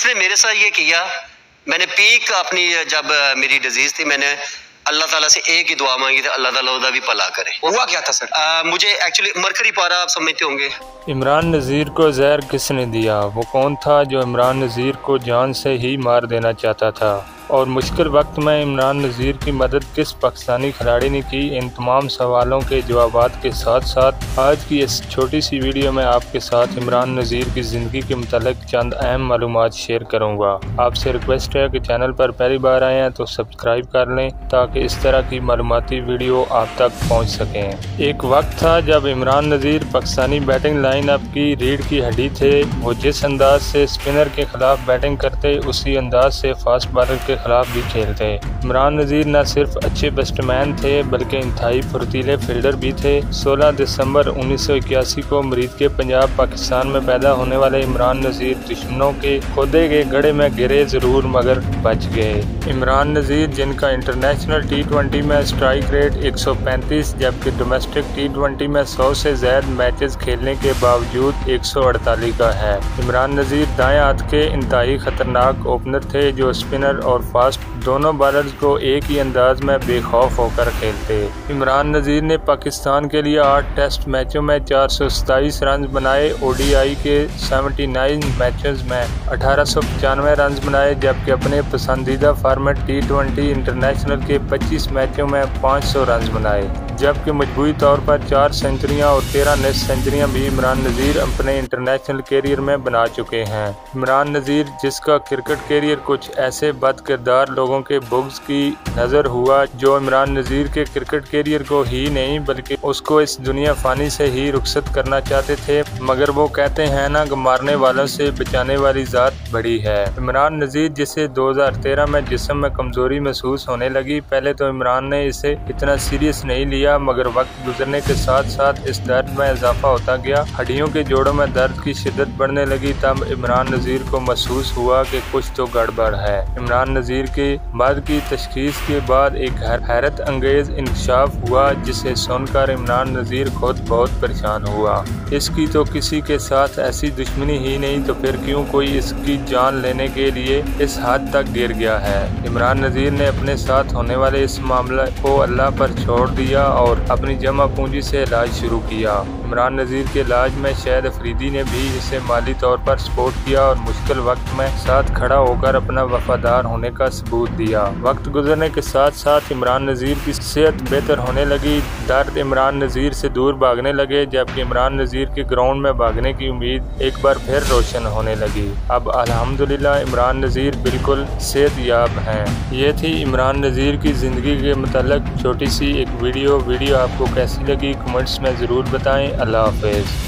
उसने मेरे साथ ये किया। मैंने पीक अपनी जब मेरी डिजीज थी, मैंने अल्लाह ताला से एक ही दुआ मांगी थी, अल्लाह ताला उसका भी भला करे। हुआ क्या था सर? मुझे एक्चुअली मरकरी पारा आप समझते होंगे। इमरान नज़ीर को जहर किसने दिया? वो कौन था जो इमरान नज़ीर को जान से ही मार देना चाहता था? और मुश्किल वक्त में इमरान नज़ीर की मदद किस पाकिस्तानी खिलाड़ी ने की? इन तमाम सवालों के जवाबात के साथ साथ आज की इस छोटी सी वीडियो में आपके साथ इमरान नज़ीर की ज़िंदगी के मुतालिक चंद अहम मालूमात शेयर करूँगा। आपसे रिक्वेस्ट है कि चैनल पर पहली बार आए हैं तो सब्सक्राइब कर लें ताकि इस तरह की मालूमाती वीडियो आप तक पहुँच सकें। एक वक्त था जब Imran Nazir Pakistani batting line up की रीढ़ की हड्डी थे। वो जिस अंदाज से स्पिनर के खिलाफ बैटिंग करते, उसी अंदाज से फास्ट बॉलर के खिलाफ भी खेलते। इमरान नज़ीर न सिर्फ अच्छे बैट्समैन थे बल्कि इंतहाई फुर्तीले फील्डर भी थे। 16 दिसंबर 1981 को मरीद के पंजाब पाकिस्तान में पैदा होने वाले इमरान नज़ीर दुश्मनों के खोदे गए गड्ढे में गिरे ज़रूर मगर बच गए। इमरान नज़ीर जिनका इंटरनेशनल T20 में स्ट्राइक रेट 135 जबकि डोमेस्टिक T20 में 100 से ज़्यादा मैचेस खेलने के बावजूद 148 का है। इमरान नज़ीर दाएं हाथ के इंतहाई खतरनाक ओपनर थे जो स्पिनर और फास्ट दोनों बॉलर्स को एक ही अंदाज में बेखौफ होकर खेलते। इमरान नज़ीर ने पाकिस्तान के लिए 8 टेस्ट मैचों में 427 रन बनाए। ODI के 79 मैचेस में 1895 रन बनाए जबकि अपने पसंदीदा फॉर्मेट T20 इंटरनेशनल के 25 मैचों में 500 रन बनाए। जबकि मजबूरी तौर पर 4 सेंचुरियां और 13 नेस्ट सेंचुरियां भी इमरान नज़ीर अपने इंटरनेशनल कैरियर में बना चुके हैं। इमरान नज़ीर जिसका क्रिकेट कैरियर कुछ ऐसे बदकिरदार लोगों के बुग्ज की नज़र हुआ जो इमरान नज़ीर के क्रिकेट कैरियर को ही नहीं बल्कि उसको इस दुनिया फानी से ही रुखसत करना चाहते थे, मगर वो कहते हैं ना कि मारने वालों से बचाने वाली ज़ात बड़ी है। इमरान नज़ीर जिसे 2013 में जिस्म में कमज़ोरी महसूस होने लगी, पहले तो इमरान ने इसे इतना सीरियस नहीं लिया मगर वक्त गुजरने के साथ साथ इस दर्द में इजाफा होता गया। हड्डियों के जोड़ों में दर्द की शिद्दत बढ़ने लगी। तब इमरान नज़ीर को महसूस हुआ कि कुछ तो गड़बड़ है। इमरान नज़ीर के बाद की तशखीस के बाद एक हैरत अंगेज इंकशाफ हुआ जिसे सुनकर इमरान नज़ीर खुद बहुत परेशान हुआ। इसकी तो किसी के साथ ऐसी दुश्मनी ही नहीं, तो फिर क्यों कोई इसकी जान लेने के लिए इस हद तक गिर गया है। इमरान नज़ीर ने अपने साथ होने वाले इस मामले को अल्लाह पर छोड़ दिया और अपनी जमा पूंजी से इलाज शुरू किया। इमरान नज़ीर के इलाज में शाहिद अफरीदी ने भी इसे माली तौर पर सपोर्ट किया और मुश्किल वक्त में साथ खड़ा होकर अपना वफादार होने का सबूत दिया। वक्त गुजरने के साथ साथ इमरान नज़ीर की सेहत बेहतर होने लगी। दर्द इमरान नज़ीर से दूर भागने लगे जबकि इमरान नज़ीर के ग्राउंड में भागने की उम्मीद एक बार फिर रोशन होने लगी। अब अल्हम्दुलिल्लाह इमरान नज़ीर बिल्कुल सेहतयाब हैं। ये थी इमरान नज़ीर की ज़िंदगी के मुताल्लिक छोटी सी एक वीडियो आपको कैसी लगी कमेंट्स में ज़रूर बताएं। अल्लाह हाफ़िज़।